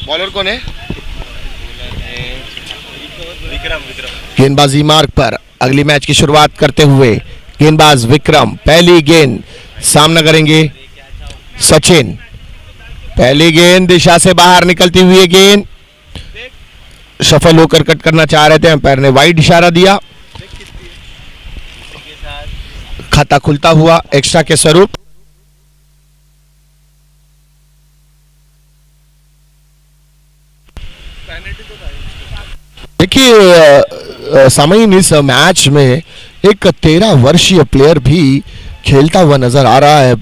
Bowler कौन है? विक्रम। गेंदबाजी मार्ग पर अगली मैच की शुरुआत करते हुए गेंदबाज विक्रम पहली गेंद सामना करेंगे सचिन। पहली गेंद दिशा से बाहर निकलती हुई गेंद सफल होकर कट करना चाह रहे थे, अंपायर ने वाइड इशारा दिया। खाता खुलता हुआ एक्स्ट्रा के स्वरूप। देखिए सामयीन, इस मैच में एक 13 वर्षीय प्लेयर भी खेलता हुआ नजर आ रहा है।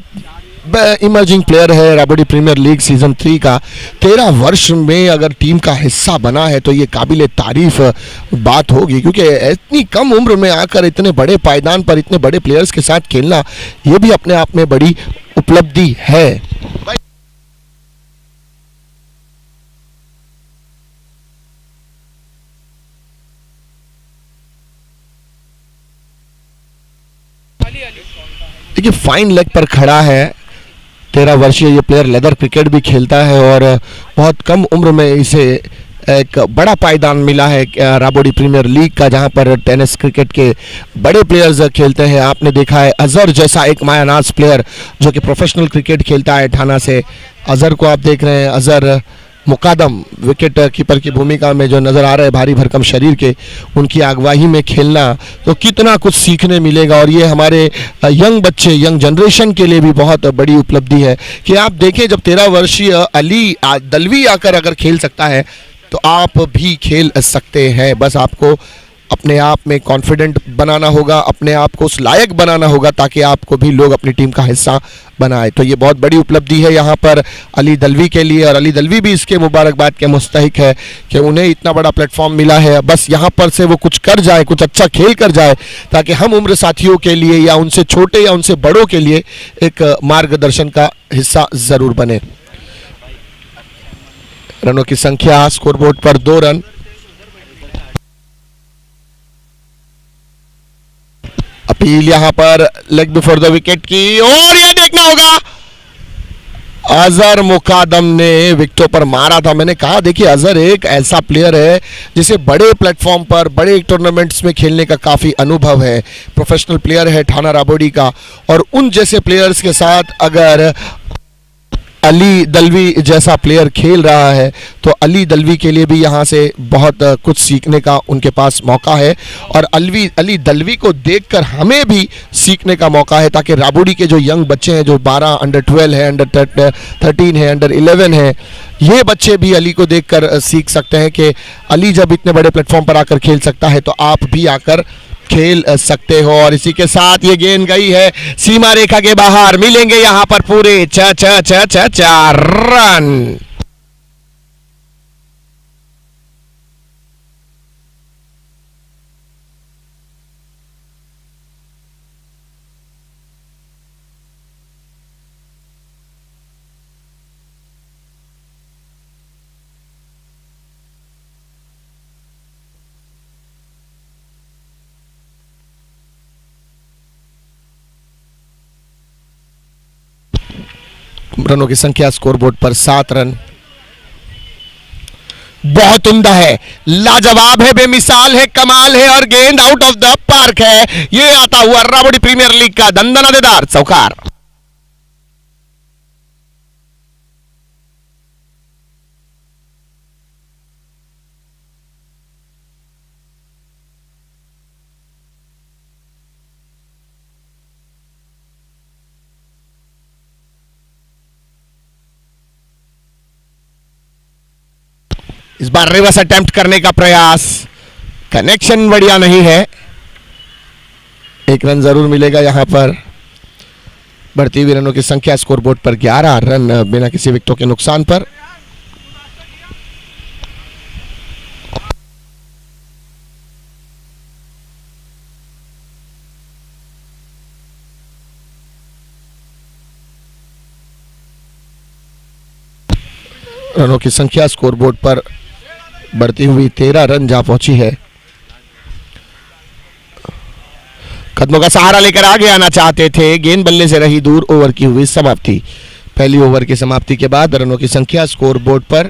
इमर्जिंग प्लेयर है राबड़ी प्रीमियर लीग सीजन 3 का। 13 वर्ष में अगर टीम का हिस्सा बना है तो ये काबिले तारीफ बात होगी, क्योंकि इतनी कम उम्र में आकर इतने बड़े पायदान पर इतने बड़े प्लेयर्स के साथ खेलना ये भी अपने आप में बड़ी उपलब्धि है। देखिए फाइन लेग पर खड़ा है 13 वर्षीय ये प्लेयर। लेदर क्रिकेट भी खेलता है और बहुत कम उम्र में इसे एक बड़ा पायदान मिला है राबड़ी प्रीमियर लीग का, जहां पर टेनिस क्रिकेट के बड़े प्लेयर्स खेलते हैं। आपने देखा है अजहर जैसा एक मायानाज प्लेयर जो कि प्रोफेशनल क्रिकेट खेलता है ठाणा से। अजहर को आप देख रहे हैं, अजहर मुकादम विकेट कीपर की भूमिका में जो नज़र आ रहे हैं, भारी भरकम शरीर के, उनकी अगुवाई में खेलना तो कितना कुछ सीखने मिलेगा। और ये हमारे यंग बच्चे, यंग जनरेशन के लिए भी बहुत बड़ी उपलब्धि है कि आप देखें जब 13 वर्षीय अली दलवी आकर अगर खेल सकता है तो आप भी खेल सकते हैं। बस आपको अपने आप में कॉन्फिडेंट बनाना होगा, अपने आप को उस लायक बनाना होगा ताकि आपको भी लोग अपनी टीम का हिस्सा बनाए। तो ये बहुत बड़ी उपलब्धि है यहाँ पर अली दलवी के लिए, और अली दलवी भी इसके मुबारकबाद के मुस्तहिक है कि उन्हें इतना बड़ा प्लेटफॉर्म मिला है। बस यहाँ पर से वो कुछ कर जाए, कुछ अच्छा खेल कर जाए, ताकि हम उम्र साथियों के लिए या उनसे छोटे या उनसे बड़ों के लिए एक मार्गदर्शन का हिस्सा ज़रूर बने। रनों की संख्या स्कोरबोर्ड पर 2 रन। अपील यहां पर लेग बिफोर द विकेट की, और ये देखना होगा अजहर मुकादम ने विकेटों पर मारा था। मैंने कहा देखिए अजहर एक ऐसा प्लेयर है जिसे बड़े प्लेटफॉर्म पर बड़े टूर्नामेंट्स में खेलने का काफ़ी अनुभव है। प्रोफेशनल प्लेयर है ठाणा राबड़ी का, और उन जैसे प्लेयर्स के साथ अगर अली दलवी जैसा प्लेयर खेल रहा है तो अली दलवी के लिए भी यहाँ से बहुत कुछ सीखने का उनके पास मौका है, और अली दलवी को देखकर हमें भी सीखने का मौका है, ताकि राबड़ी के जो यंग बच्चे हैं, जो 12 अंडर 12 है, अंडर 13 है, अंडर 11 है, ये बच्चे भी अली को देखकर सीख सकते हैं कि अली जब इतने बड़े प्लेटफॉर्म पर आकर खेल सकता है तो आप भी आकर खेल सकते हो। और इसी के साथ ये गेंद गई है सीमा रेखा के बाहर। मिलेंगे यहां पर पूरे 4 रन। रनों की संख्या स्कोरबोर्ड पर 7 रन। बहुत उम्दा है, लाजवाब है, बेमिसाल है, कमाल है, और गेंद आउट ऑफ द पार्क है। ये आता हुआ राबड़ी प्रीमियर लीग का दंदनादेदार चौकार। इस बार रिवर्स अटेम्प्ट करने का प्रयास, कनेक्शन बढ़िया नहीं है। 1 रन जरूर मिलेगा यहां पर। बढ़ती हुई रनों की संख्या स्कोरबोर्ड पर 11 रन बिना किसी विकेटों के नुकसान पर। रनों की संख्या स्कोरबोर्ड पर बढ़ती हुई 13 रन जा पहुंची है। कदमों का सहारा लेकर आगे आना चाहते थे, गेंद बल्ले से रही दूर। ओवर की हुई समाप्ति। पहली ओवर की समाप्ति के बाद रनों की संख्या स्कोरबोर्ड पर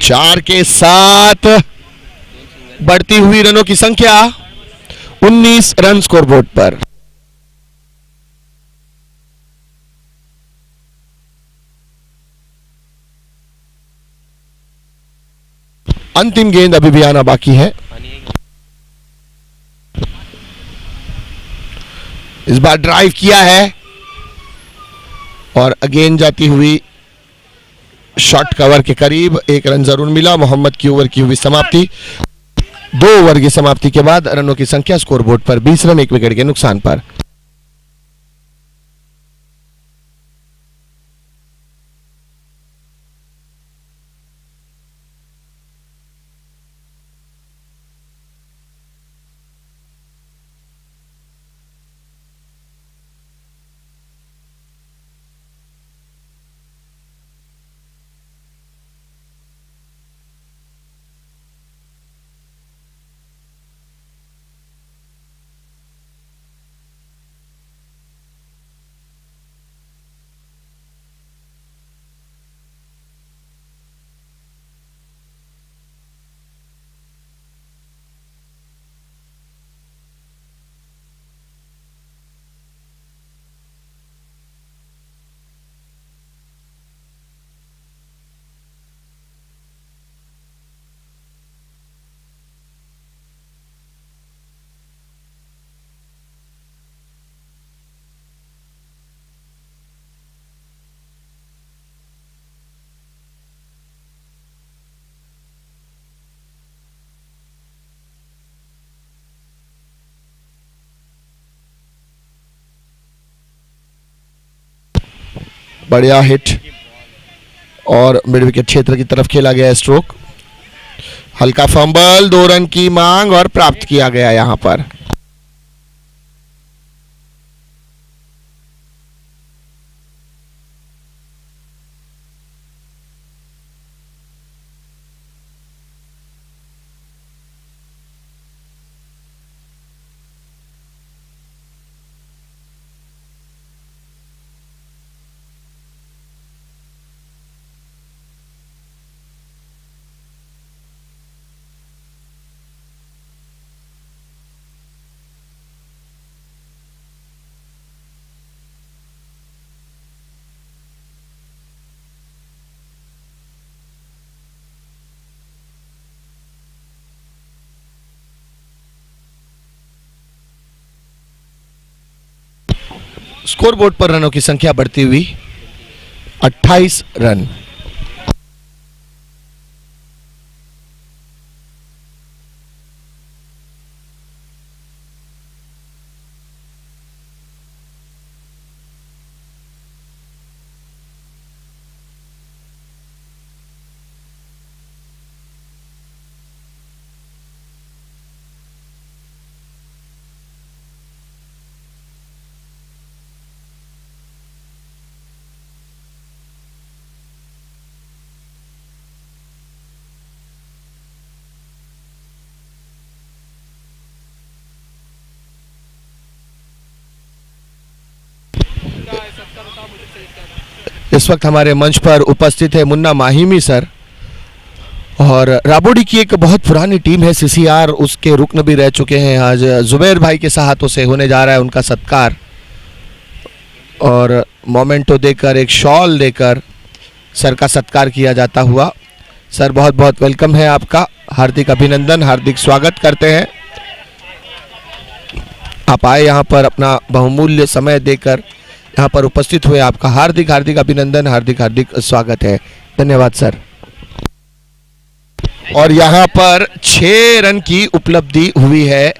4 के साथ बढ़ती हुई रनों की संख्या 19 रन स्कोरबोर्ड पर। अंतिम गेंद अभी भी आना बाकी है। इस बार ड्राइव किया है और अगेन जाती हुई शॉट कवर के करीब, 1 रन जरूर मिला। मोहम्मद की ओवर की हुई समाप्ति। 2 ओवर की समाप्ति के बाद रनों की संख्या स्कोरबोर्ड पर 20 रन 1 विकेट के नुकसान पर। बढ़िया हिट और मिड विकेट क्षेत्र की तरफ खेला गया स्ट्रोक। हल्का फंबल, 2 रन की मांग और प्राप्त किया गया यहां पर। स्कोरबोर्ड पर रनों की संख्या बढ़ती हुई 28 रन। इस वक्त हमारे मंच पर उपस्थित है मुन्ना माहिमी सर, और राबोडी की एक बहुत पुरानी टीम है सीसीआर, उसके रुकन भी रह चुके हैं। आज जुबैर भाई के हाथों से होने जा रहा है उनका सत्कार, और मोमेंटो देकर, एक शॉल देकर सर का सत्कार किया जाता हुआ। सर बहुत बहुत वेलकम है आपका, हार्दिक अभिनंदन, हार्दिक स्वागत करते हैं। आप आए यहाँ पर अपना बहुमूल्य समय देकर यहाँ पर उपस्थित हुए, आपका हार्दिक हार्दिक अभिनंदन, हार्दिक हार्दिक स्वागत है। धन्यवाद सर। और यहाँ पर 6 रन की उपलब्धि हुई है,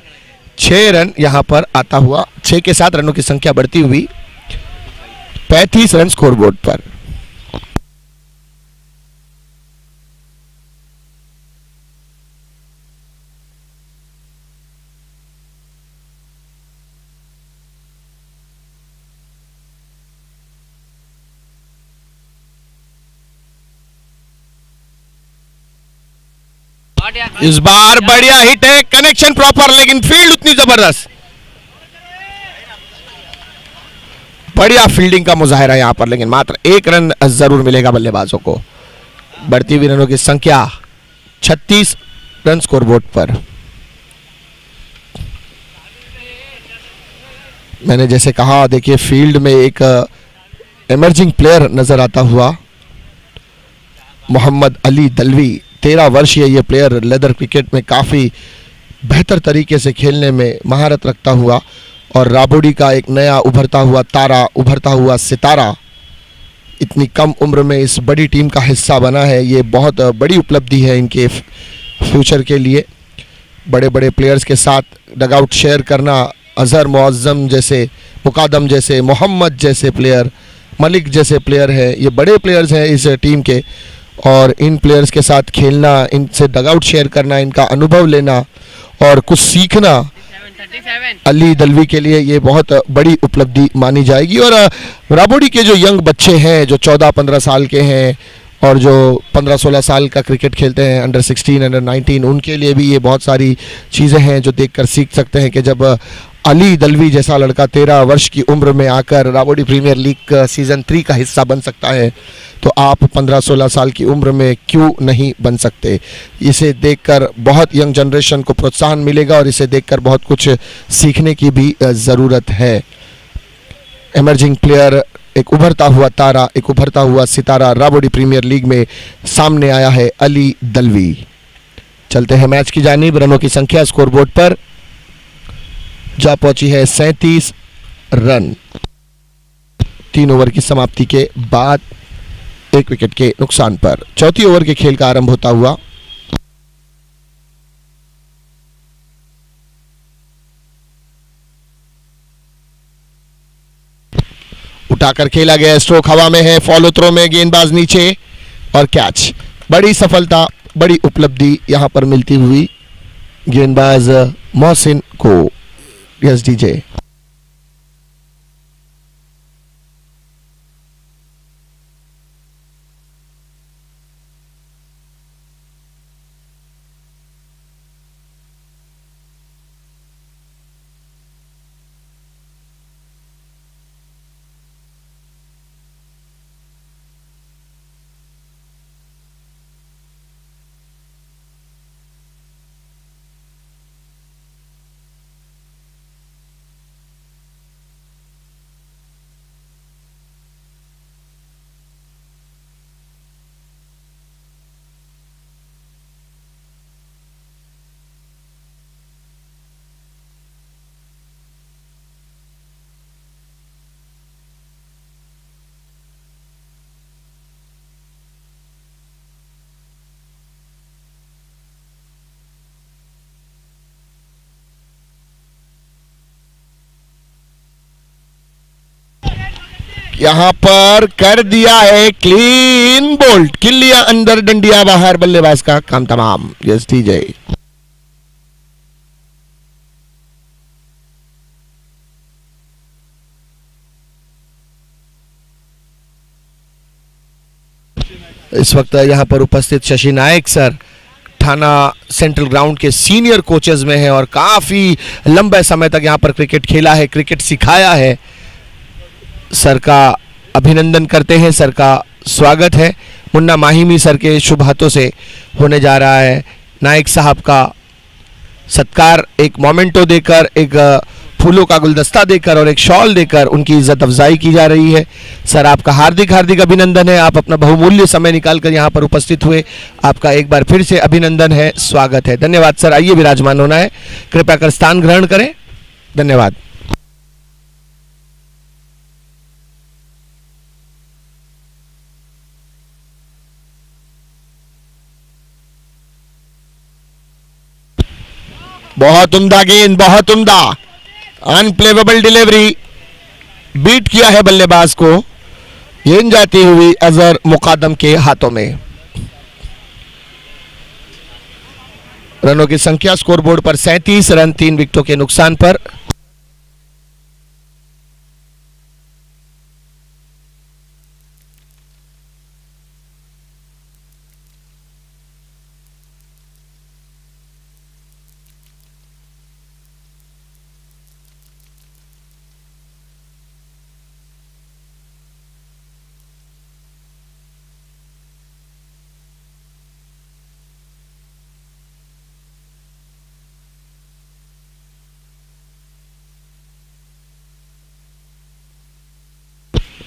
6 रन यहाँ पर आता हुआ, 6 के साथ रनों की संख्या बढ़ती हुई 35 रन स्कोरबोर्ड पर। इस बार बढ़िया हिट है, कनेक्शन प्रॉपर, लेकिन फील्ड उतनी जबरदस्त, बढ़िया फील्डिंग का मुजाहिरा यहां पर, लेकिन मात्र 1 रन जरूर मिलेगा बल्लेबाजों को। बढ़ती हुई रनों की संख्या 36 रन स्कोरबोर्ड पर। मैंने जैसे कहा, देखिए फील्ड में एक इमर्जिंग प्लेयर नजर आता हुआ, मोहम्मद अली दलवी, 13 वर्षीय ये प्लेयर लेदर क्रिकेट में काफ़ी बेहतर तरीके से खेलने में महारत रखता हुआ, और राबोडी का एक नया उभरता हुआ तारा, उभरता हुआ सितारा इतनी कम उम्र में इस बड़ी टीम का हिस्सा बना है। ये बहुत बड़ी उपलब्धि है इनके फ्यूचर के लिए। बड़े बड़े प्लेयर्स के साथ डगआउट शेयर करना, अजहर मुअज्जम जैसे, मुकादम जैसे, मोहम्मद जैसे प्लेयर, मलिक जैसे प्लेयर है, ये बड़े प्लेयर्स हैं इस टीम के। और इन प्लेयर्स के साथ खेलना, इनसे डगआउट शेयर करना, इनका अनुभव लेना और कुछ सीखना अली दलवी के लिए ये बहुत बड़ी उपलब्धि मानी जाएगी। और राबोडी के जो यंग बच्चे हैं, जो 14-15 साल के हैं और जो 15-16 साल का क्रिकेट खेलते हैं, अंडर 16, अंडर 19, उनके लिए भी ये बहुत सारी चीज़ें हैं जो देखकर सीख सकते हैं कि जब अली दलवी जैसा लड़का 13 वर्ष की उम्र में आकर राबोडी प्रीमियर लीग सीज़न 3 का हिस्सा बन सकता है, तो आप 15-16 साल की उम्र में क्यों नहीं बन सकते। इसे देखकर बहुत यंग जनरेशन को प्रोत्साहन मिलेगा और इसे देखकर बहुत कुछ सीखने की भी ज़रूरत है। एमर्जिंग प्लेयर, एक उभरता हुआ तारा, एक उभरता हुआ सितारा राबोडी प्रीमियर लीग में सामने आया है अली दलवी। चलते हैं मैच की जानिब। रनों की संख्या स्कोरबोर्ड पर जा पहुंची है 37 रन 3 ओवर की समाप्ति के बाद 1 विकेट के नुकसान पर। चौथी ओवर के खेल का आरंभ होता हुआ उठाकर खेला गया, स्ट्रोक हवा में है, फॉलो थ्रो में गेंदबाज नीचे और कैच। बड़ी सफलता, बड़ी उपलब्धि यहां पर मिलती हुई गेंदबाज मोहसिन को। Yes DJ. यहां पर कर दिया है क्लीन बोल्ट, किल लिया अंदर, डंडिया बाहर, बल्लेबाज का काम तमाम। Yes DJ. इस वक्त यहां पर उपस्थित शशि नायक सर थाना सेंट्रल ग्राउंड के सीनियर कोचेज में हैं और काफी लंबे समय तक यहां पर क्रिकेट खेला है, क्रिकेट सिखाया है। सर का अभिनंदन करते हैं, सर का स्वागत है। मुन्ना माहिमी सर के शुभ हाथों से होने जा रहा है नायक साहब का सत्कार, एक मोमेंटो देकर, एक फूलों का गुलदस्ता देकर और एक शॉल देकर उनकी इज्जत अफजाई की जा रही है। सर आपका हार्दिक हार्दिक अभिनंदन है, आप अपना बहुमूल्य समय निकालकर यहाँ पर उपस्थित हुए, आपका एक बार फिर से अभिनंदन है, स्वागत है। धन्यवाद सर। आइए विराजमान होना है, कृपया कर स्थान ग्रहण करें। धन्यवाद। बहुत उम्दा गेंद, बहुत उम्दा, अनप्लेवेबल डिलीवरी, बीट किया है बल्लेबाज को। गेंद जाती हुई अजहर मुकादम के हाथों में। रनों की संख्या स्कोरबोर्ड पर 37 रन 3 विकेटों के नुकसान पर।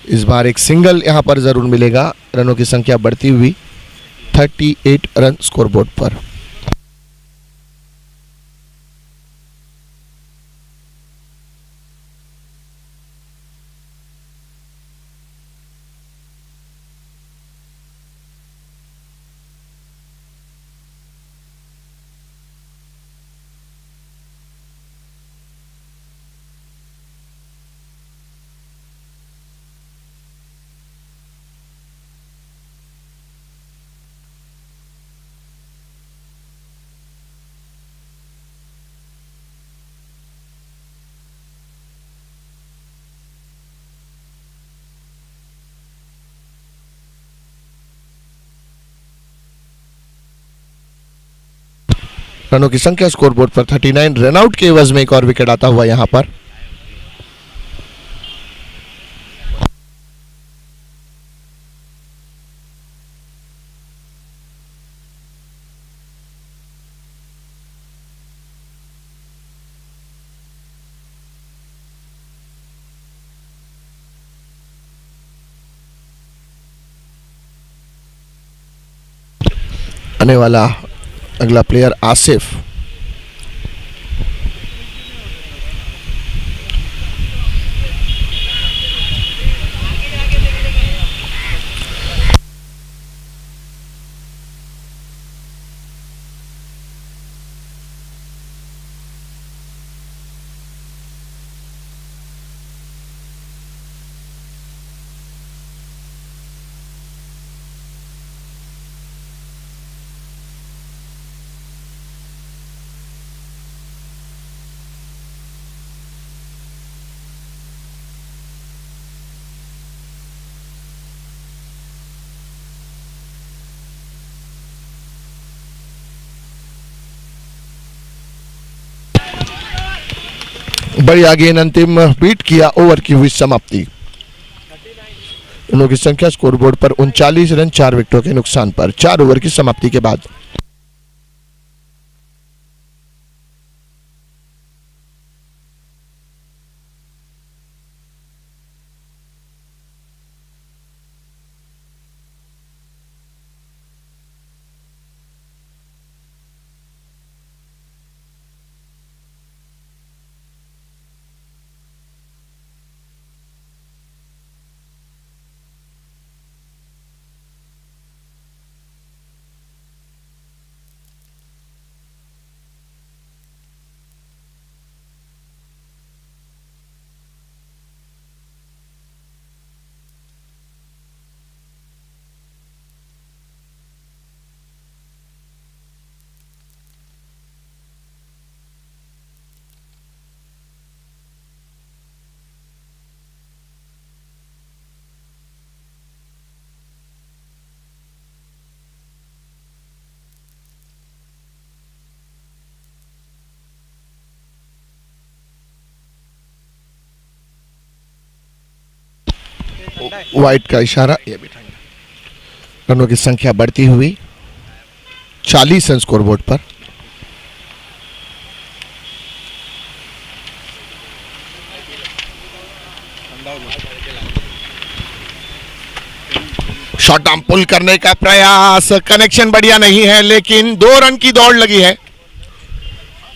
इस बार एक सिंगल यहां पर जरूर मिलेगा। रनों की संख्या बढ़ती हुई 38 रन स्कोरबोर्ड पर। रनों की संख्या स्कोरबोर्ड पर 39, रनआउट के एवज में एक और विकेट आता हुआ यहां पर। आने वाला अगला प्लेयर आसिफ। बढ़िया गेंद, अंतिम बीट किया, ओवर की हुई समाप्ति। रनों की संख्या स्कोरबोर्ड पर 39 रन 4 विकेटों के नुकसान पर 4 ओवर की समाप्ति के बाद। वाइट का इशारा, ये भी ठंडा। रनों की संख्या बढ़ती हुई 40 रन स्कोरबोर्ड पर। शॉर्ट आर्म पुल करने का प्रयास, कनेक्शन बढ़िया नहीं है, लेकिन 2 रन की दौड़ लगी है।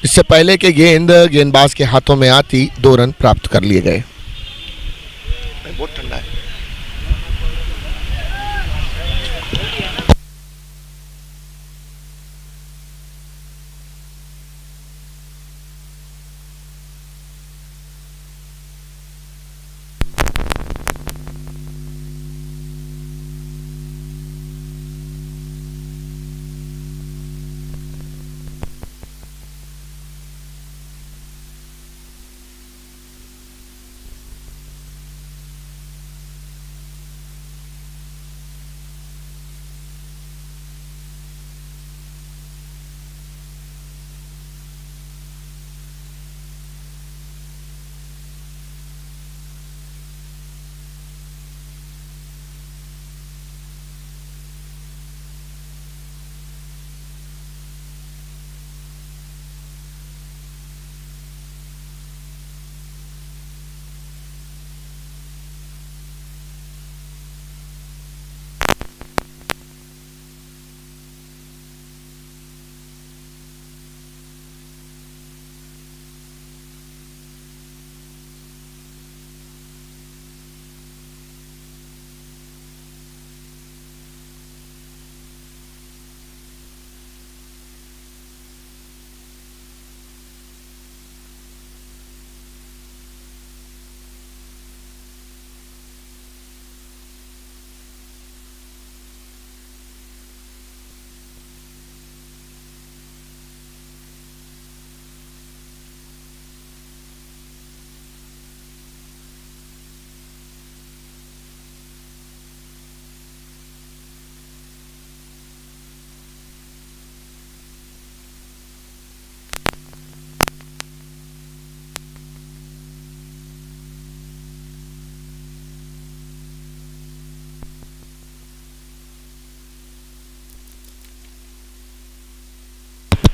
इससे पहले के गेंदबाज के हाथों में आती 2 रन प्राप्त कर लिए गए। बहुत ठंडा है।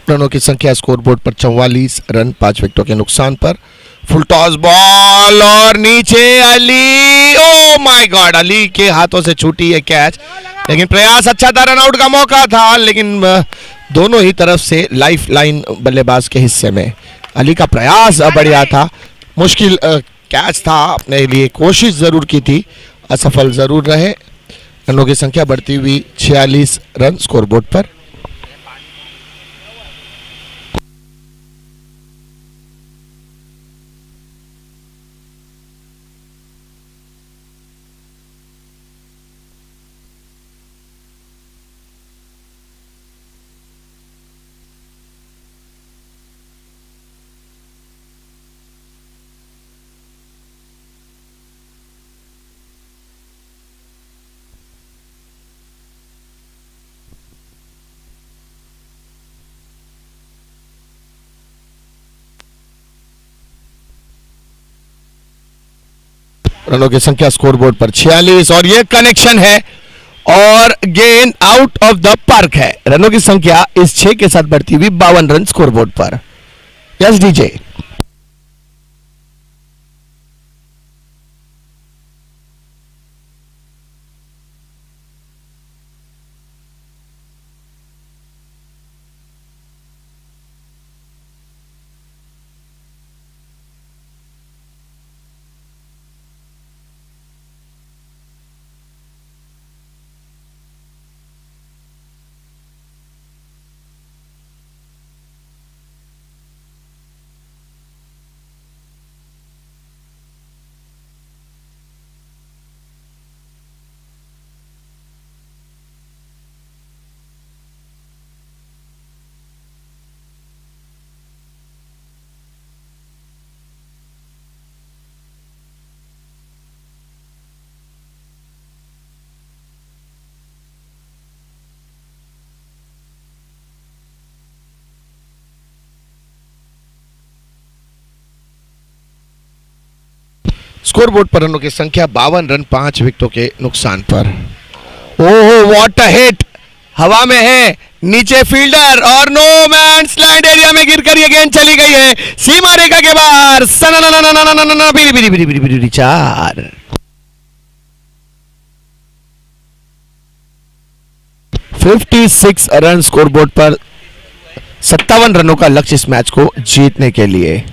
रनों की संख्या स्कोरबोर्ड पर 44 रन 5 विकेटों के नुकसान पर। फुल टॉस बॉल और नीचे Ali, oh my God, Ali के हाथों से छूटी है कैच, लेकिन प्रयास अच्छा था, रन आउट का मौका था, लेकिन दोनों ही तरफ से लाइफ लाइन बल्लेबाज के हिस्से में। अली का प्रयास बढ़िया था, मुश्किल कैच था, अपने लिए कोशिश जरूर की थी, असफल जरूर रहे। रनों की संख्या बढ़ती हुई 46 रन स्कोरबोर्ड पर। रनों की संख्या स्कोरबोर्ड पर 46 और ये कनेक्शन है और गेंद आउट ऑफ द पार्क है। रनों की संख्या इस 6 के साथ बढ़ती हुई 52 रन स्कोरबोर्ड पर। Yes DJ. स्कोरबोर्ड पर रनों की संख्या 52 रन 5 विकेटों के नुकसान पर। ओह व्हाट अ हिट, हवा में है, नीचे फील्डर और नो मैन्स लैंड एरिया में गिरकर ये गेंद चली गई है सीमा रेखा के बाहर। चार। 56 रन स्कोरबोर्ड पर, 57 रनों का लक्ष्य इस मैच को जीतने के लिए।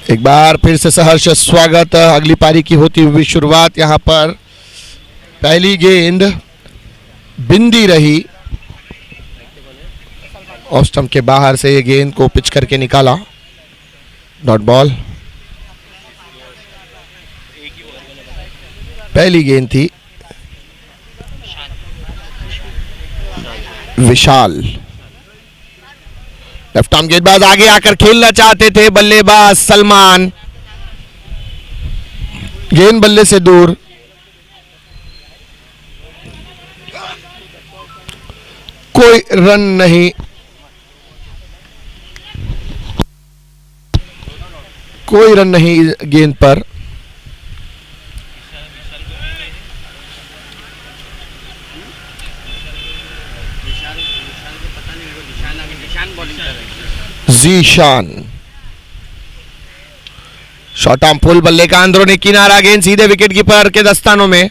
एक बार फिर से सहर्ष स्वागत। अगली पारी की होती हुई शुरुआत। यहाँ पर पहली गेंद बिंदी रही, ऑफ स्टंप के बाहर से ये गेंद को पिच करके निकाला, डॉट बॉल। पहली गेंद थी विशाल। लेफ्ट आर्म गेंदबाज आगे आकर खेलना चाहते थे, बल्लेबाज सलमान, गेंद बल्ले से दूर। कोई रन नहीं, कोई रन नहीं गेंद पर। जीशान शॉर्ट आर्म फुल बल्ले का अंदरूनी किनारा, गेंद सीधे विकेट कीपर के दस्तानों में।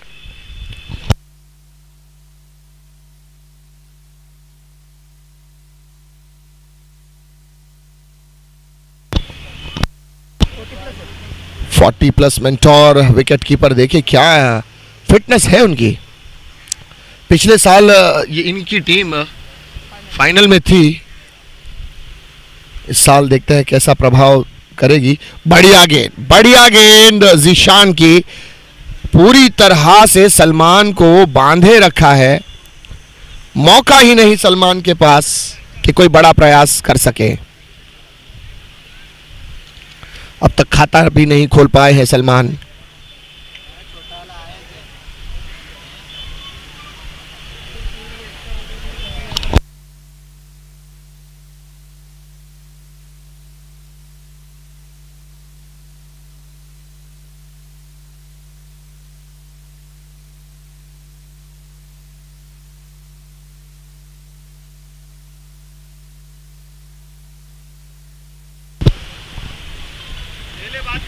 Forty plus mentor wicket keeper, देखिए क्या फिटनेस है उनकी। पिछले साल ये इनकी टीम फाइनल में थी, इस साल देखते हैं कैसा प्रभाव करेगी। बढ़िया गेंद जीशान की, पूरी तरह से सलमान को बांधे रखा है, मौका ही नहीं सलमान के पास कि कोई बड़ा प्रयास कर सके। अब तक खाता भी नहीं खोल पाए हैं सलमान।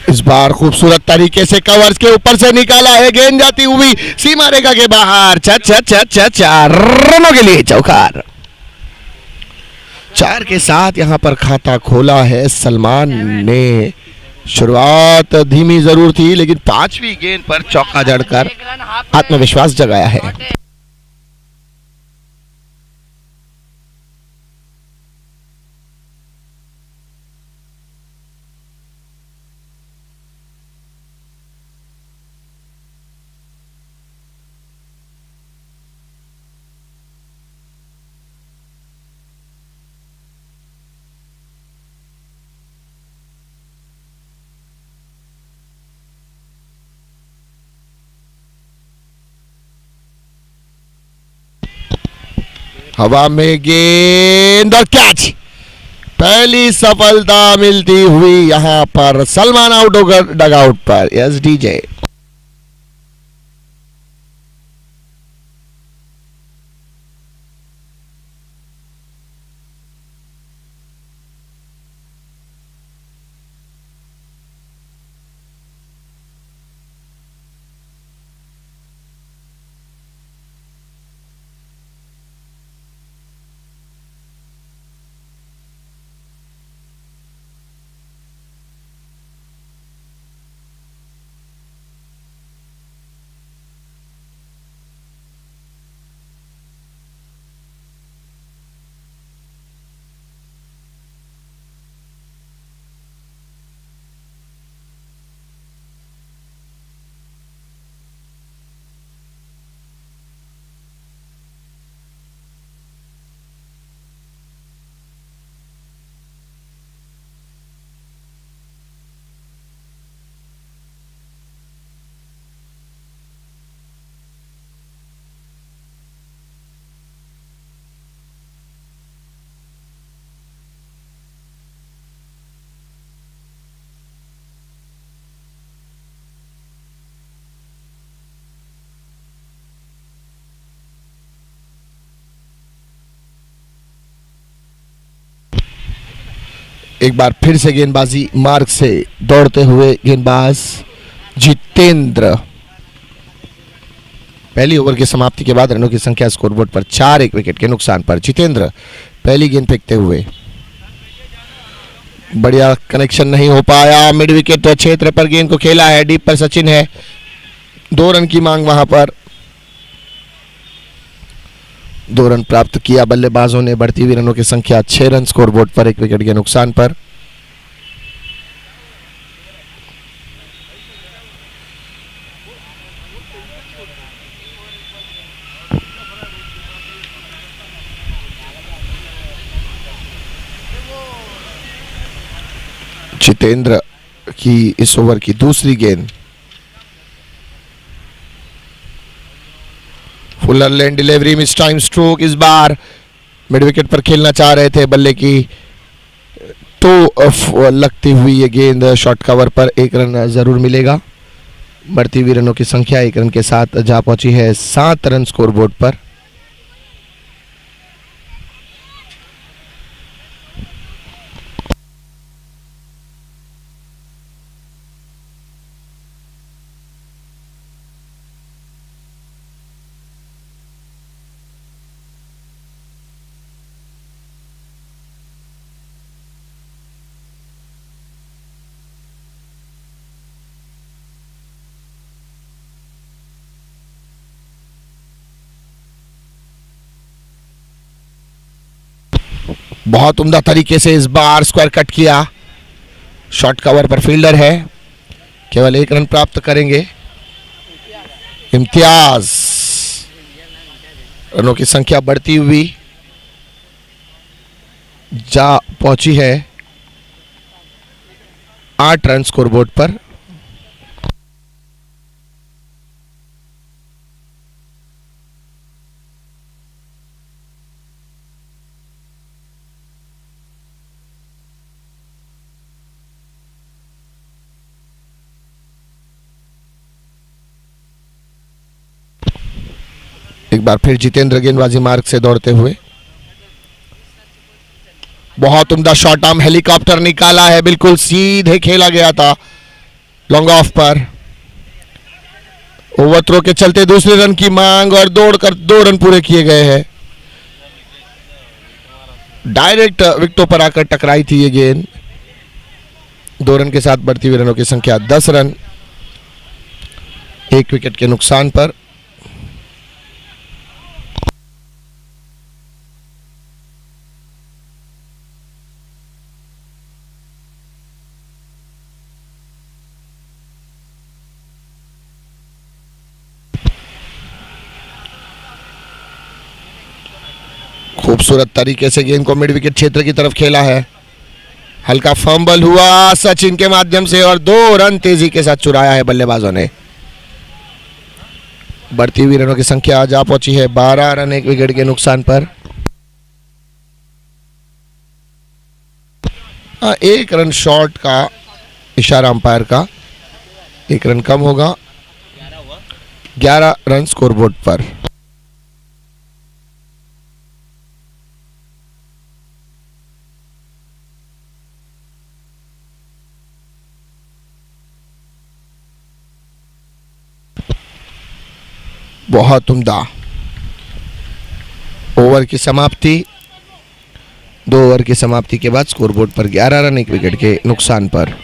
इस बार खूबसूरत तरीके से कवर्स के ऊपर से निकाला है, गेंद जाती हुई सीमा रेखा के बाहर। चार रनों के लिए चौकार। 4 के साथ यहां पर खाता खोला है सलमान ने। शुरुआत धीमी जरूर थी, लेकिन 5वीं गेंद पर चौका जड़कर आत्मविश्वास जगाया है। हवा में गेंद और कैच, पहली सफलता मिलती हुई यहां पर सलमान आउट होकर डगआउट पर। Yes DJ. एक बार फिर से गेंदबाजी मार्ग से दौड़ते हुए गेंदबाज जितेंद्र। पहली ओवर की समाप्ति के बाद रनों की संख्या स्कोरबोर्ड पर 4, 1 विकेट के नुकसान पर। जितेंद्र पहली गेंद फेंकते हुए, बढ़िया कनेक्शन नहीं हो पाया। मिड विकेट क्षेत्र पर गेंद को खेला है, डीप पर सचिन है, 2 रन की मांग वहां पर। 2 रन प्राप्त किया बल्लेबाजों ने। बढ़ती हुई रनों की संख्या 6 रन स्कोरबोर्ड पर 1 विकेट के नुकसान पर। जितेंद्र की इस ओवर की दूसरी गेंद, फुलर लेन डिलीवरी, मिस टाइम स्ट्रोक। इस बार मिड विकेट पर खेलना चाह रहे थे बल्ले की, तो लगती हुई ये गेंद शॉर्ट कवर पर 1 रन जरूर मिलेगा। बढ़ती हुई रनों की संख्या 1 रन के साथ जा पहुंची है 7 रन स्कोरबोर्ड पर। बहुत उम्दा तरीके से इस बार स्क्वायर कट किया। शॉर्ट कवर पर फील्डर है, केवल 1 रन प्राप्त करेंगे। इम्तियाज, रनों की संख्या बढ़ती हुई जा पहुंची है 8 रन स्कोरबोर्ड पर। एक बार फिर जितेंद्र गेंदबाजी मार्ग से दौड़ते हुए, बहुत उम्दा शॉट आर्म हेलीकॉप्टर निकाला है, बिल्कुल सीधे खेला गया था लॉन्ग ऑफ पर। ओवर थ्रो के चलते दूसरे रन की मांग और दौड़कर 2 रन पूरे किए गए हैं। डायरेक्ट विकेटों पर आकर टकराई थी ये गेंद। 2 रन के साथ बढ़ती हुई रनों की संख्या 10 रन, 1 विकेट के नुकसान पर। खूबसूरत तरीके से गेंद को मिड विकेट क्षेत्र की तरफ खेला है, हल्का फंबल हुआ सचिन के माध्यम से और 2 रन तेजी के साथ चुराया है बल्लेबाजों ने। बढ़ती हुई रनों की संख्या जा पहुंची है 12 रन, 1 विकेट के नुकसान पर। 1 रन शॉर्ट का इशारा अंपायर का, 1 रन कम होगा। 11 रन स्कोरबोर्ड पर। बहुत उम्दा ओवर की समाप्ति। 2 ओवर की समाप्ति के बाद स्कोरबोर्ड पर 11 रन, 1 विकेट के नुकसान पर।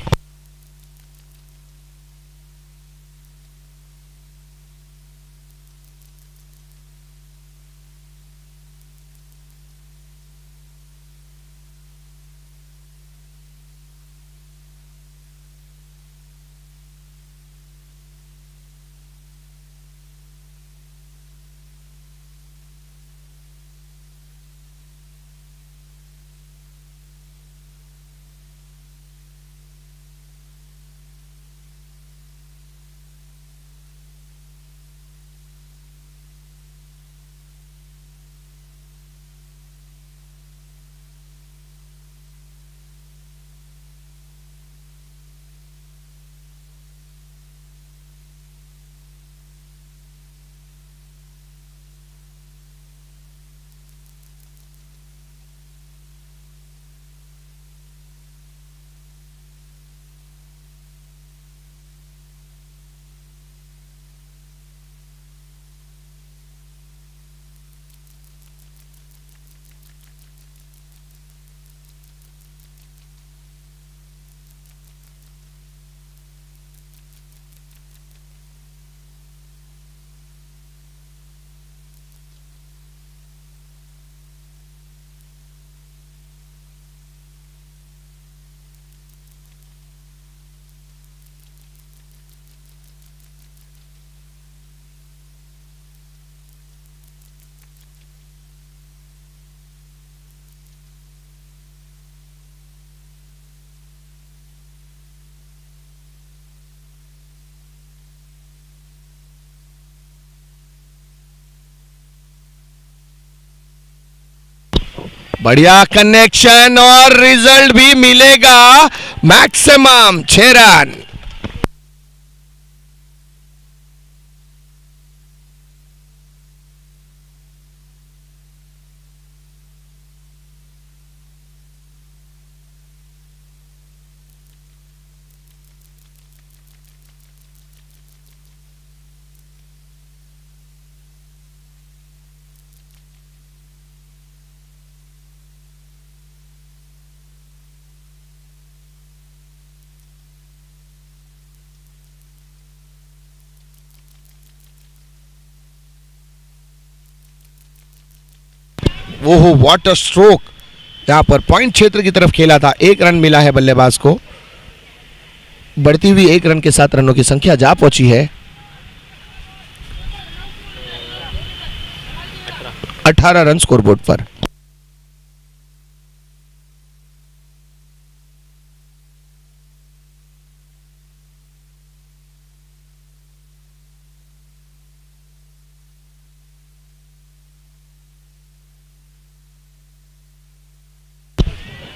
बढ़िया कनेक्शन और रिजल्ट भी मिलेगा। Maximum 6 run. ओहो व्हाट अ स्ट्रोक। यहां पर पॉइंट क्षेत्र की तरफ खेला था। 1 रन मिला है बल्लेबाज को। बढ़ती हुई 1 रन के साथ रनों की संख्या जा पहुंची है 18 रन स्कोरबोर्ड पर।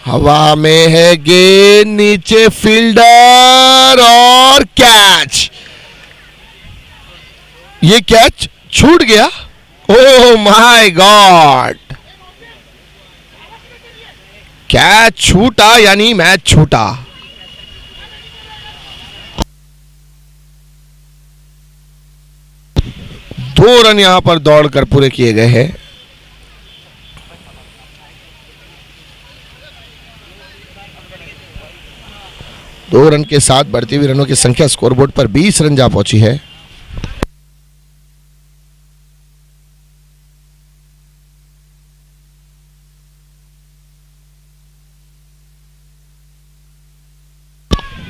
हवा में है गेंद, नीचे फील्डर और कैच। ये कैच छूट गया। ओह माय गॉड, कैच छूटा यानी मैच छूटा। दो रन यहां पर दौड़कर पूरे किए गए हैं। दो रन के साथ बढ़ती हुई रनों की संख्या स्कोरबोर्ड पर 20 रन जा पहुंची है।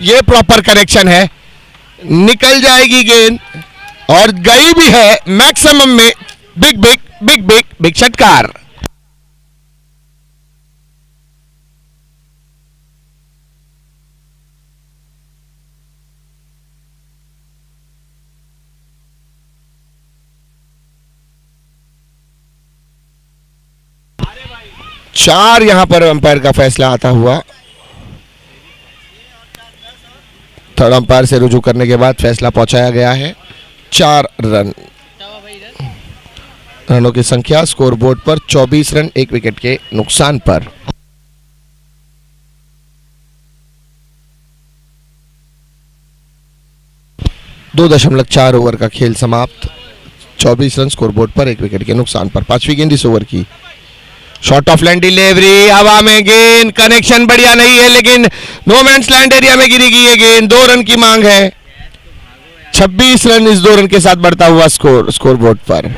ये प्रॉपर कनेक्शन है, निकल जाएगी गेंद और गई भी है मैक्सिमम में। Big big big big big षटकार। चार यहां पर अंपायर का फैसला आता हुआ। थर्ड अंपायर से रुजू करने के बाद फैसला पहुंचाया गया है 4 रन। रनों की संख्या स्कोरबोर्ड पर 24 रन 1 विकेट के नुकसान पर। दो 2.4 ओवर का खेल समाप्त। 24 रन स्कोरबोर्ड पर 1 विकेट के नुकसान पर। पांचवी गेंद इस ओवर की। शॉर्ट ऑफ लैंड डिलीवरी, हवा में गेंद, कनेक्शन बढ़िया नहीं है लेकिन नो मैंस लैंड एरिया में गिरेगी ये गेंद। 2 रन की मांग है। 26 रन इस 2 रन के साथ बढ़ता हुआ स्कोरबोर्ड पर।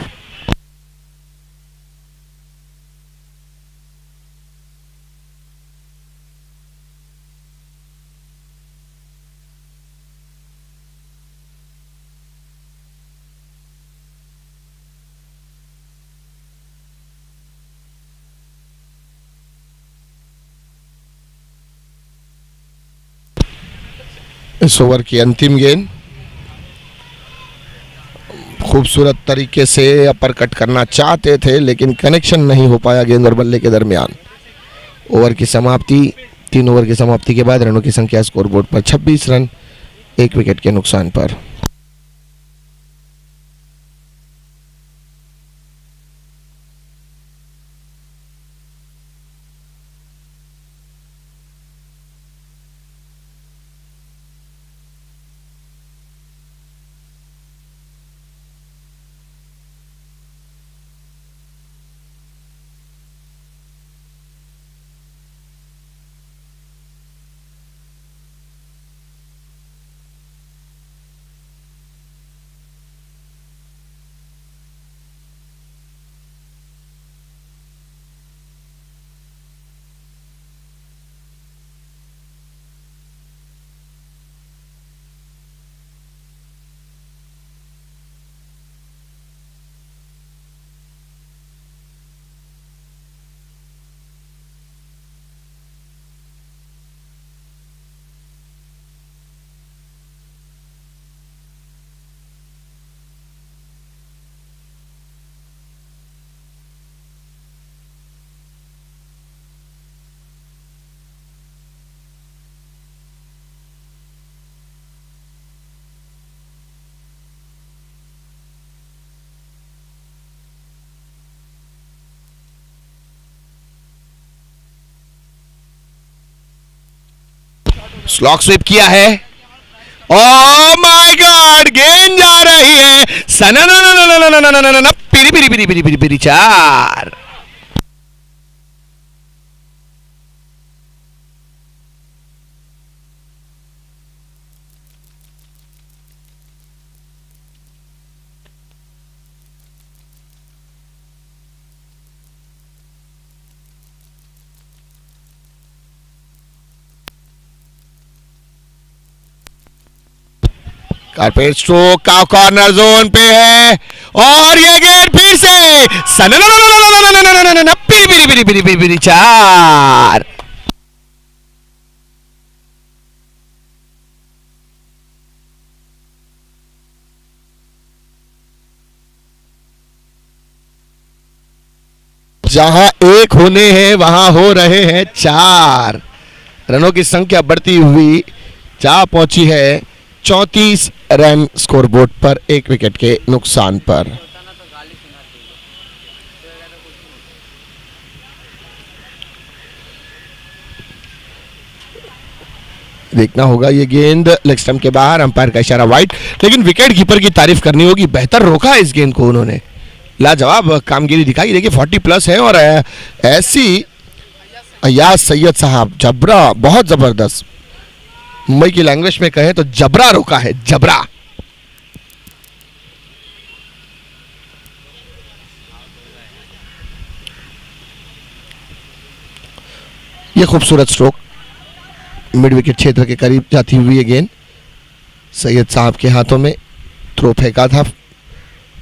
इस ओवर की अंतिम गेंद खूबसूरत तरीके से अपर कट करना चाहते थे लेकिन कनेक्शन नहीं हो पाया गेंद और बल्ले के दरमियान। ओवर की समाप्ति। 3 ओवर की समाप्ति के बाद रनों की संख्या स्कोरबोर्ड पर 26 रन 1 विकेट के नुकसान पर। स्लॉक स्वीप किया है। ओह माय गॉड, गेंद जा रही है सना पिरी पिरी पिरी पिरी पिरी पिरी 4। कारपेट स्ट्रोक का कॉर्नर जोन पे है और ये गेंद फिर से पिरी पिरी पिरी पिरी पिरी 4। जहां एक होने हैं वहां हो रहे हैं 4। रनों की संख्या बढ़ती हुई जा पहुंची है 34 रन स्कोरबोर्ड पर 1 विकेट के नुकसान पर। देखना होगा ये गेंद लेग स्टंप के बाहर, अंपायर का इशारा वाइड, लेकिन विकेट कीपर की तारीफ करनी होगी, बेहतर रोका है इस गेंद को उन्होंने, लाजवाब कामगिरी दिखाई। देखिए 40 प्लस है और ऐसी अयाज सैयद साहब जबरा, बहुत जबरदस्त, मुंबई की लैंग्वेज में कहें तो जबरा रोका है, जबरा। ये खूबसूरत स्ट्रोक मिड विकेट क्षेत्र के करीब जाती हुई ये गेंद सैयद साहब के हाथों में, थ्रो फेंका था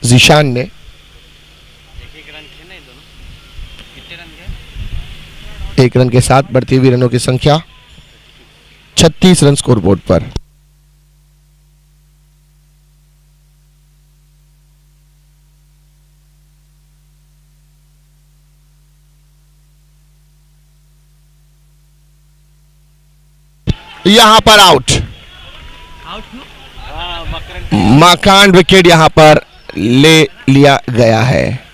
जीशान ने। 1 रन के साथ बढ़ती हुई रनों की संख्या 36 रन स्कोरबोर्ड पर। यहां पर आउट, मकान विकेट यहां पर ले लिया गया है।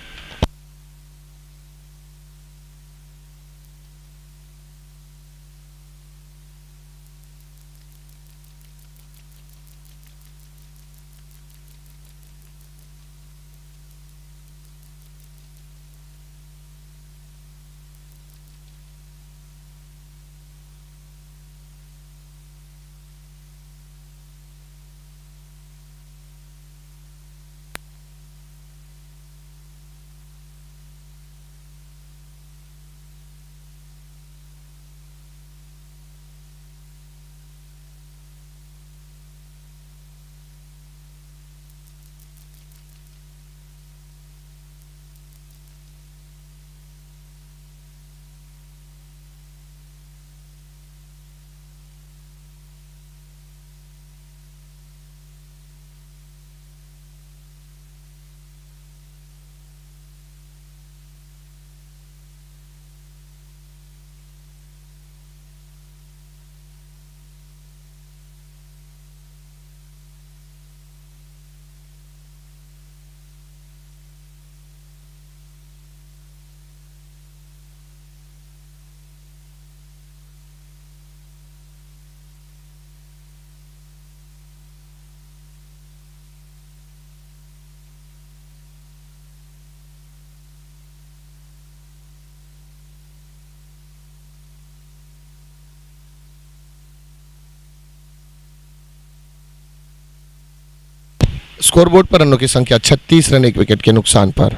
स्कोरबोर्ड पर रनों की संख्या 36 रन 1 विकेट के नुकसान पर।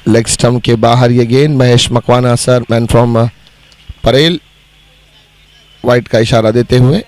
लेग स्टंप के बाहर ये गेंद, Mahesh Makwana sir man from Parel white का इशारा देते हुए।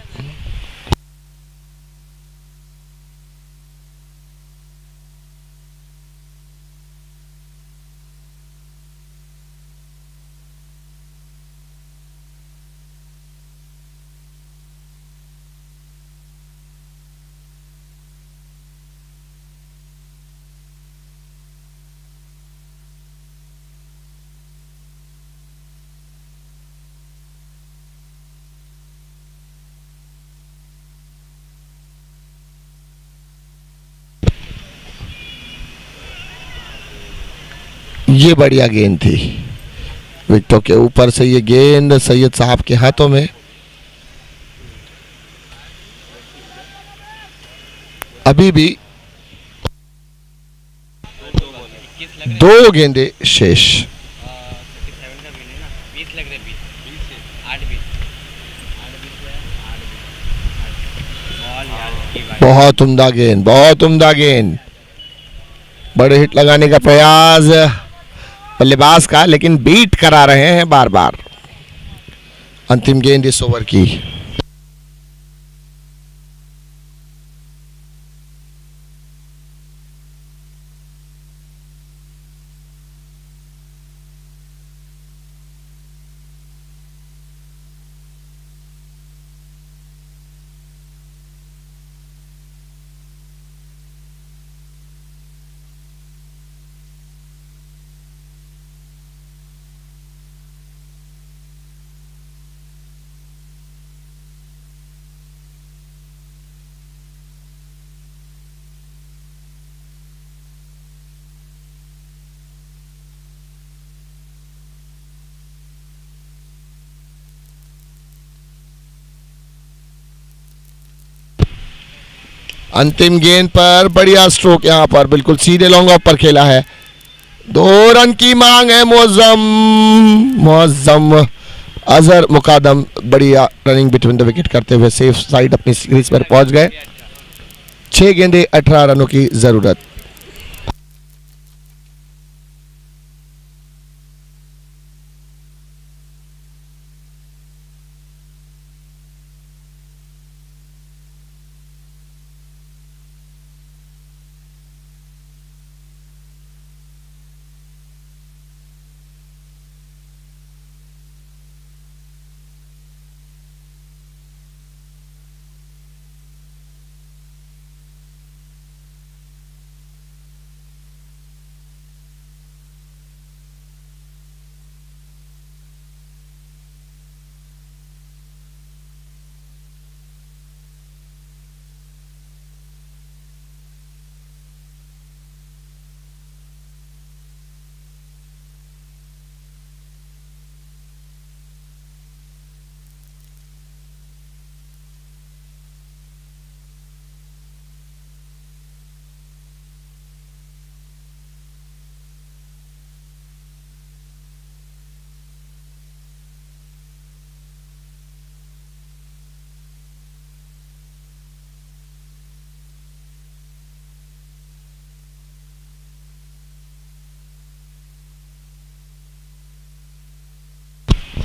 ये बढ़िया गेंद थी, विकेटों के ऊपर से ये गेंद सैयद साहब के हाथों में। अभी भी 2 गेंदें शेष। बहुत उम्दा गेंद, बहुत उम्दा गेंद। बड़े हिट लगाने का प्रयास बल्लेबाज का, लेकिन बीट करा रहे हैं बार बार। अंतिम गेंद इस ओवर की। अंतिम गेंद पर बढ़िया स्ट्रोक, यहां पर बिल्कुल सीधे लॉन्ग ऑफ पर खेला है। 2 रन की मांग है। मुअज्जम अजहर मुकादम बढ़िया रनिंग बिटवीन द विकेट करते हुए सेफ साइड अपनी सीरीज पर पहुंच गए। 6 गेंदें 18 रनों की जरूरत।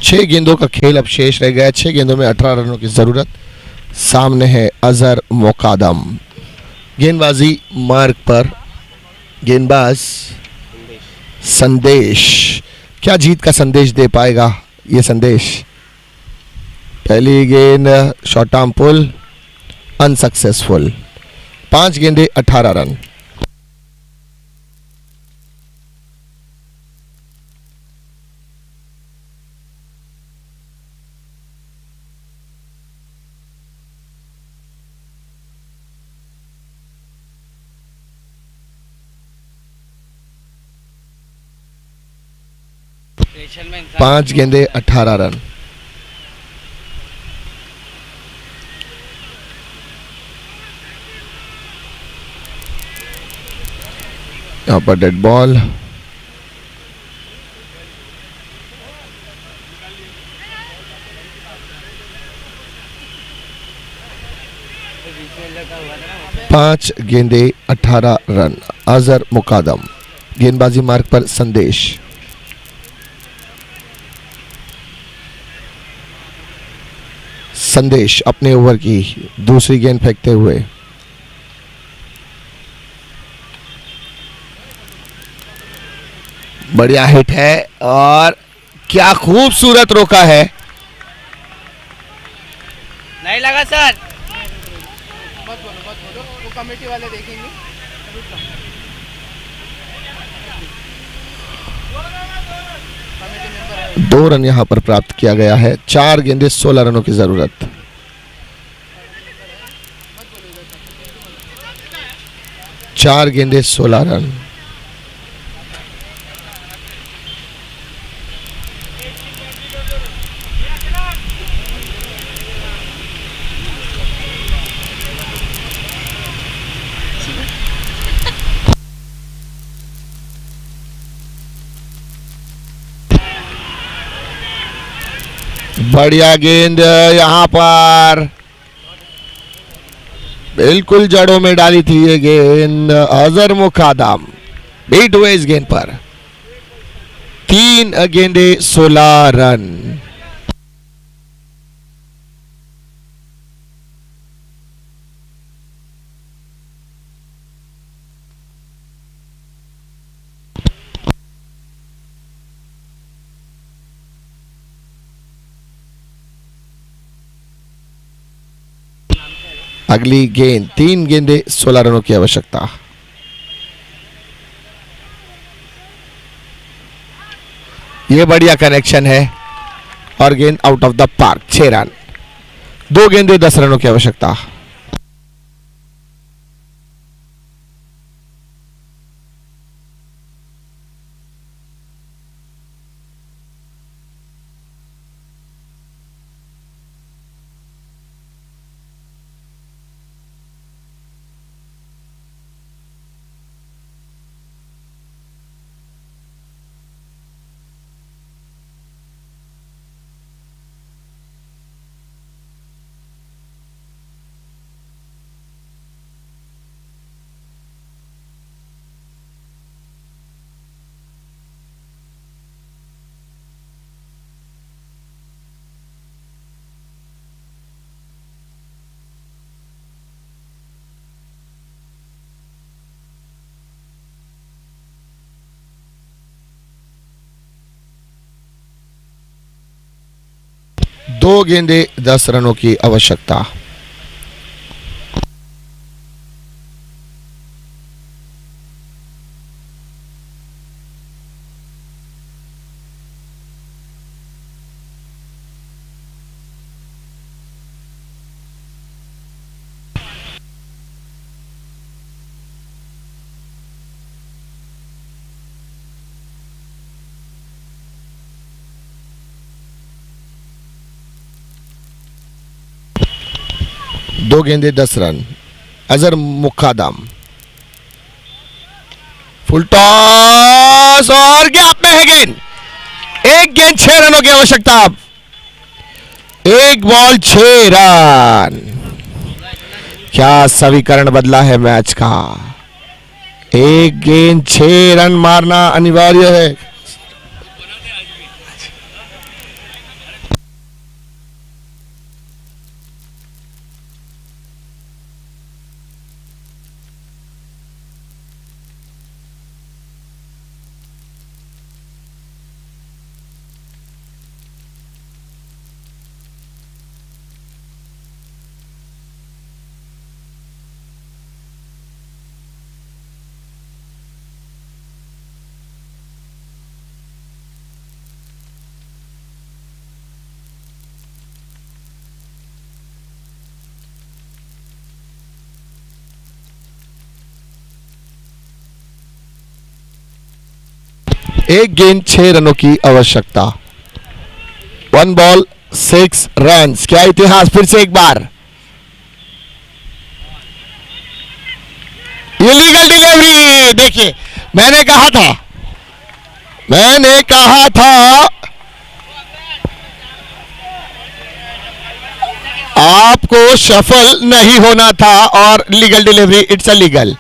छह गेंदों का खेल अब शेष रह गया। 6 गेंदों में 18 रनों की जरूरत। सामने है अजहर मुकादम। गेंदबाजी मार्ग पर, गेंदबाज संदेश। क्या जीत का संदेश दे पाएगा ये संदेश? पहली गेंद शॉर्ट आर्म पुल, अनसक्सेसफुल। 5 गेंदें 18 रन। पांच गेंदें 18 रन। यहां पर डेड बॉल। पांच गेंदें 18 रन। अजहर मुकादम। गेंदबाजी मार्ग पर संदेश। संदेश अपने ओवर की दूसरी गेंद फेंकते हुए। बढ़िया हिट है और क्या खूबसूरत रोका है। नहीं लगा सर। मत बोलो, वो कमेटी वाले देखेंगे। 2 रन यहां पर प्राप्त किया गया है। 4 गेंदें 16 रनों की जरूरत। चार गेंदें 16 रन। बढ़िया गेंद यहां पर बिल्कुल जड़ों में डाली थी ये गेंद। अजहर मुकादम बीट हुए इस गेंद पर। 3 गेंदे 16 रन। अगली गेंद 3 गेंदे 16 रनों की आवश्यकता। ये बढ़िया कनेक्शन है और गेंद out of the park. 6 run. 2 गेंदे 10 रनों की आवश्यकता। दो गेंदे 10 रनों की आवश्यकता। दो गेंदे 10 रन। अजहर मुकादम फुल टॉस और गैप में है गेंद। 1 गेंद 6 रनों की आवश्यकता। 1 बॉल 6 रन। क्या समीकरण बदला है मैच का। 1 गेंद 6 रन मारना अनिवार्य है। एक गेंद 6 रनों की आवश्यकता। 1 बॉल 6 रन। क्या इतिहास फिर से एक बार। Illegal delivery. देखिए मैंने कहा था आपको शफल नहीं होना था और legal delivery. It's a legal.